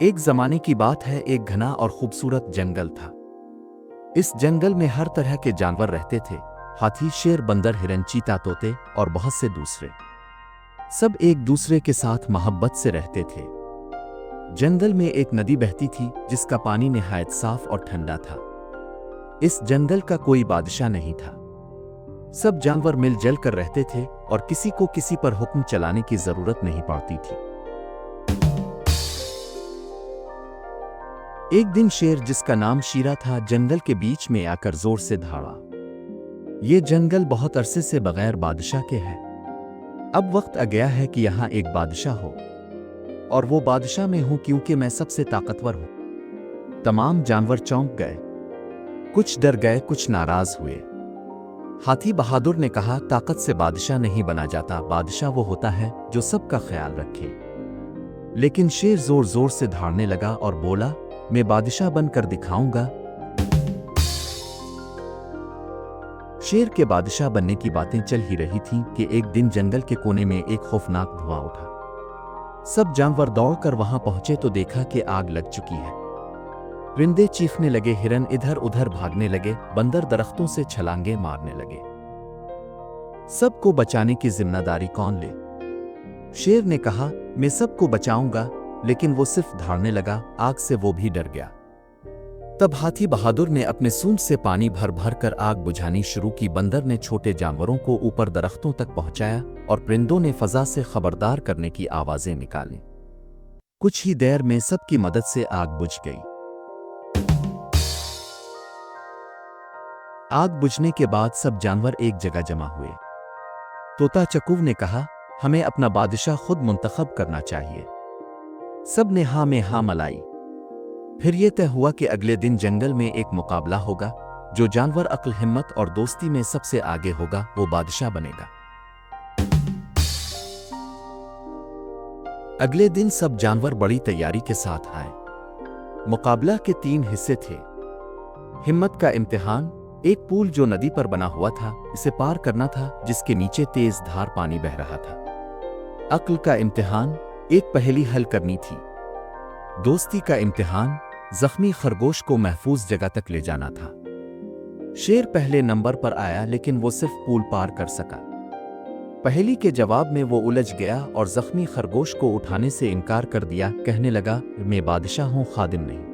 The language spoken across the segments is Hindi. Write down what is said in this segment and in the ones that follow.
एक जमाने की बात है, एक घना और खूबसूरत जंगल था। इस जंगल में हर तरह के जानवर रहते थे। हाथी, शेर, बंदर, हिरन, चीता, तोते और बहुत से दूसरे। सब एक दूसरे के साथ मोहब्बत से रहते थे। जंगल में एक नदी बहती थी जिसका पानी निहायत साफ और ठंडा था। इस जंगल का कोई बादशाह नहीं था। सब जानवर मिलजुल कर रहते थे और किसी को किसी पर हुक्म चलाने की जरूरत नहीं पड़ती थी। एक दिन शेर, जिसका नाम शीरा था, जंगल के बीच में आकर जोर से दहाड़ा। ये जंगल बहुत अरसे से बगैर बादशाह के है। अब वक्त आ गया है कि यहाँ एक बादशाह हो, और वो बादशाह मैं हूं क्योंकि मैं सबसे ताकतवर हूं। तमाम जानवर चौंक गए, कुछ डर गए, कुछ नाराज हुए। हाथी बहादुर ने कहा, ताकत से बादशाह नहीं बना जाता, बादशाह वो होता है जो सबका ख्याल रखे। लेकिन शेर जोर जोर से दहाड़ने लगा और बोला, मैं बादशाह बनकर दिखाऊंगा। शेर के बादशाह बनने की बातें चल ही रही थीं कि एक दिन जंगल के कोने में एक खौफनाक धुआं उठा। सब जानवर दौड़कर वहां पहुंचे तो देखा कि आग लग चुकी है। परिंदे चीखने लगे, हिरन इधर उधर भागने लगे, बंदर दरख्तों से छलांगे मारने लगे। सबको बचाने की जिम्मेदारी कौन ले? शेर ने कहा, मैं सबको बचाऊंगा, लेकिन वो सिर्फ दहाड़ने लगा, आग से वो भी डर गया। तब हाथी बहादुर ने अपने सूंड से पानी भर भर कर आग बुझानी शुरू की। बंदर ने छोटे जानवरों को ऊपर दरख्तों तक पहुंचाया और परिंदों ने फजा से खबरदार करने की आवाजें निकाली। कुछ ही देर में सबकी मदद से आग बुझ गई। आग बुझने के बाद सब जानवर एक जगह जमा हुए। तोता चकूव ने कहा, हमें अपना बादशाह खुद मुंतखब करना चाहिए। सब ने हाँ में हाँ मलाई। फिर यह तय हुआ कि अगले दिन जंगल में एक मुकाबला होगा। जो जानवर अक्ल, हिम्मत और दोस्ती में सबसे आगे होगा वो बादशाह बनेगा। अगले दिन सब जानवर बड़ी तैयारी के साथ आए। मुकाबला के 3 हिस्से थे। हिम्मत का इम्तिहान, एक पुल जो नदी पर बना हुआ था, इसे पार करना था, जिसके नीचे तेज धार पानी बह रहा था। अक्ल का इम्तिहान, एक पहेली हल करनी थी। दोस्ती का इम्तिहान, जख्मी खरगोश को महफूज जगह तक ले जाना था। शेर पहले नंबर पर आया, लेकिन वो सिर्फ पुल पार कर सका। पहेली के जवाब में वो उलझ गया और जख्मी खरगोश को उठाने से इनकार कर दिया। कहने लगा, मैं बादशाह हूं, खादिम नहीं।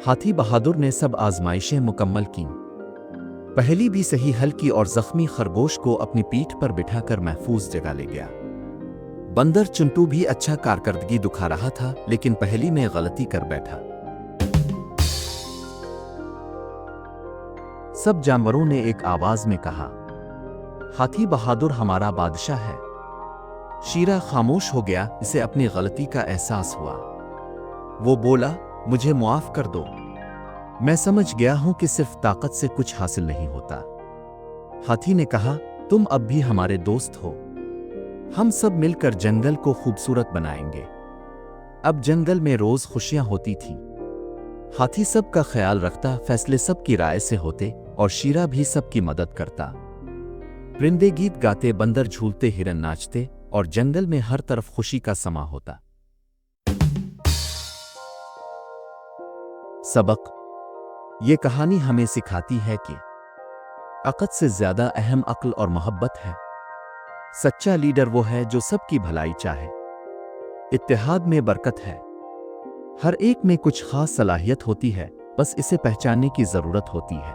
हाथी बहादुर ने सब आजमाइशें मुकम्मल की, पहेली भी सही हल की और जख्मी खरगोश को अपनी पीठ पर बिठाकर महफूज जगह ले गया। बंदर चुंटू भी अच्छा कारकर्दगी दिखा रहा था, लेकिन पहेली में गलती कर बैठा। सब जानवरों ने एक आवाज में कहा, हाथी बहादुर हमारा बादशाह है। शीरा खामोश हो गया, इसे अपनी गलती का एहसास हुआ। वो बोला, मुझे मुआफ कर दो, मैं समझ गया हूं कि सिर्फ ताकत से कुछ हासिल नहीं होता। हाथी ने कहा, तुम अब भी हमारे दोस्त हो, हम सब मिलकर जंगल को खूबसूरत बनाएंगे। अब जंगल में रोज खुशियां होती थी। हाथी सबका ख्याल रखता, फैसले सबकी राय से होते और शीरा भी सबकी मदद करता। परिंदे गीत गाते, बंदर झूलते, हिरन नाचते और जंगल में हर तरफ खुशी का समा होता। सबक, ये कहानी हमें सिखाती है कि ताकत से ज्यादा अहम अक्ल और मोहब्बत है। सच्चा लीडर वो है जो सबकी भलाई चाहे। इत्तेहाद में बरकत है। हर एक में कुछ खास सलाहियत होती है, बस इसे पहचानने की जरूरत होती है।